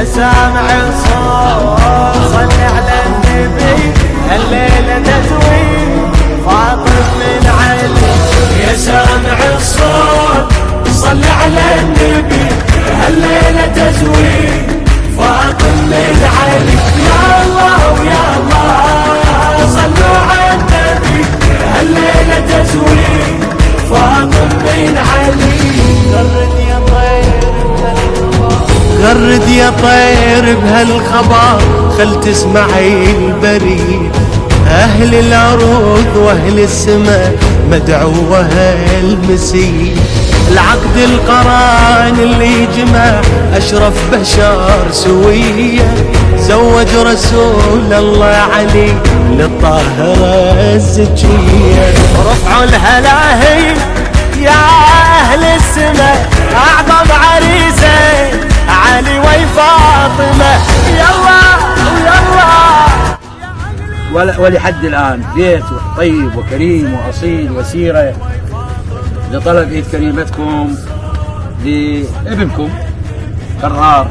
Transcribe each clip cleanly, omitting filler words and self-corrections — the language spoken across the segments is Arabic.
يا سامع الصوت صل على النبي، الليلة تزويد فاطم من علي. يا سامع الصوت صل على النبي، الليلة تزويد فاطم من علي. يا الله ويا الله صلوا على النبي، الليلة تزويد فاطم من علي. غرد يا طير بهالخبر، خل تسمعي البريد، أهل الأرض وأهل السماء مدعوة المسيح. العقد القران اللي جمع أشرف بشر سوية، زوج رسول الله علي للطاهرة الزكية. رفعوا الهلاهي يا أهل السماء، أعظم عريسة علي وفاطمة. يلا يلا. ولحد الآن بيت طيب وكريم وأصيل وسيرة لطلب إيد كريمتكم لابنكم قرار.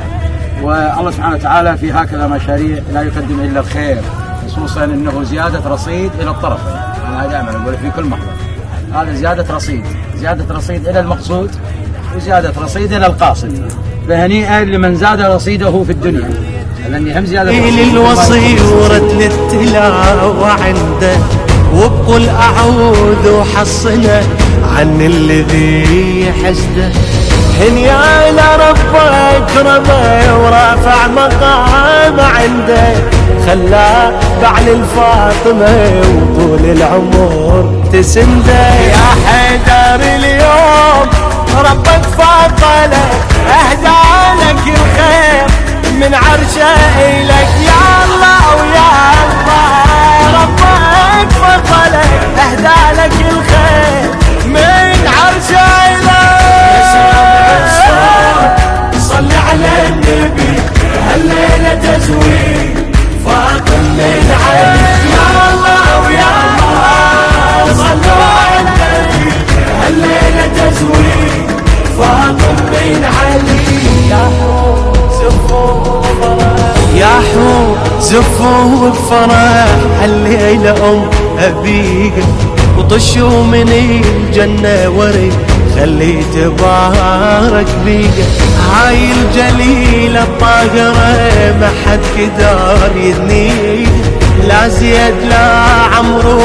والله سبحانه وتعالى في هكذا مشاريع لا يقدم إلا الخير، خصوصا أنه زيادة رصيد إلى الطرفين. أنا دائما أقول في كل محضر هذا زيادة رصيد إلى المقصود وزيادة رصيد إلى القاصد. فهنيئا لمن زاد رصيده في الدنيا، لأني هم زيادة الوصي ورد للتلاوة عنده، وبقول أعوذ وحصنه عن الذي حسده. هنيا لرب أكرمه ورافع مقام عنده، خلاه بعل الفاطمة وطول العمر تسنده. يا حيدر اليوم ربك فضله، أهدى لك الخير من عرشه إلك. يا الله ويا الله ربك فضله، أهدى لك الخير من عرشه إلك. يا سامع الصوت صل على النبي، الليلة تزويد فاطم من علي. يا الله ويا الله صلوا على النبي، الليلة تزويد فاطم من علي. يا حور زفوا بفرح الليلة أبيك، وطشوا من الجنة ورد خلي تبارك بيك. هاي الجليلة الطاهرة ما حد قدر يذنيك، لا زيد لا عمرو